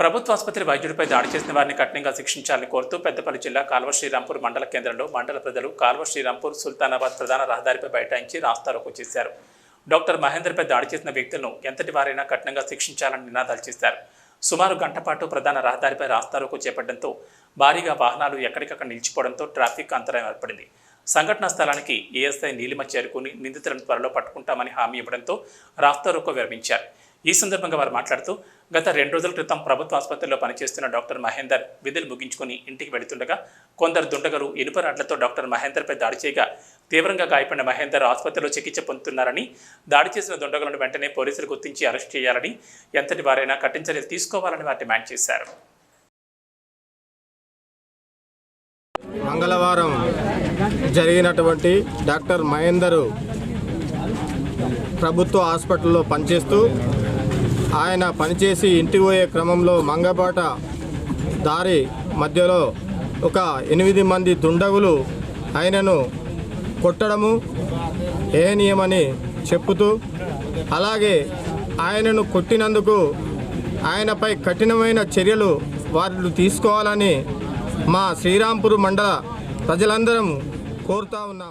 ప్రభుత్వ ఆసుపత్రి వైద్యుడిపై దాడి చేసిన వారిని కఠినంగా శిక్షించాలని కోరుతూ పెద్దపల్లి జిల్లా కాల్వ శ్రీరాంపూర్ మండల కేంద్రంలో మండల ప్రజలు కాల్వ శ్రీరాంపూర్ సుల్తానాబాద్ ప్రధాన రహదారిపై బైఠాయించి రాస్తారోకో చేశారు. డాక్టర్ మహేందర్పై దాడి చేసిన వ్యక్తులను ఎంతటి వారైనా కఠినంగా శిక్షించాలని నినాదాలు చేశారు. సుమారు గంట పాటు ప్రధాన రహదారిపై రాస్తారోకో చేపట్టడంతో భారీగా వాహనాలు ఎక్కడికక్కడ నిలిచిపోవడంతో ట్రాఫిక్ అంతరాయం ఏర్పడింది. సంఘటనా స్థలానికి ఏఎస్ఐ నీలిమ చేరుకుని నిందితులను త్వరలో పట్టుకుంటామని హామీ ఇవ్వడంతో రాస్తారోకో విరమించారు. ఈ సందర్భంగా వారు మాట్లాడుతూ గత 2 రోజుల క్రితం ప్రభుత్వ ఆసుపత్రిలో పనిచేస్తున్న డాక్టర్ మహేందర్ విధులు ముగించుకుని ఇంటికి వెళుతుండగా కొందరు దుండగలు ఇనుప రాడ్లతో డాక్టర్ మహేందర్పై దాడి చేయగా తీవ్రంగా గాయపడిన మహేందర్ ఆసుపత్రిలో చికిత్స పొందుతున్నారని, దాడి చేసిన దుండగులను వెంటనే పోలీసులు గుర్తించి అరెస్ట్ చేయాలని, ఎంతటి వారైనా కఠిన చర్యలు తీసుకోవాలని వారు డిమాండ్ చేశారు. మంగళవారం జరిగినటువంటి డాక్టర్ మహేందర్ ప్రభుత్వ హాస్పిటల్లో పనిచేస్తూ ఆయన పనిచేసి ఇంటికి పోయే క్రమంలో మంగబాట దారి మధ్యలో ఒక 8 మంది దుండగులు ఆయనను కొట్టడము ఏహనీయమని చెప్పుతూ, అలాగే ఆయనను కొట్టినందుకు ఆయనపై కఠినమైన చర్యలు వారు తీసుకోవాలని మా శ్రీరాంపూర్ మండల ప్రజలందరం కోరుతా ఉన్నాం.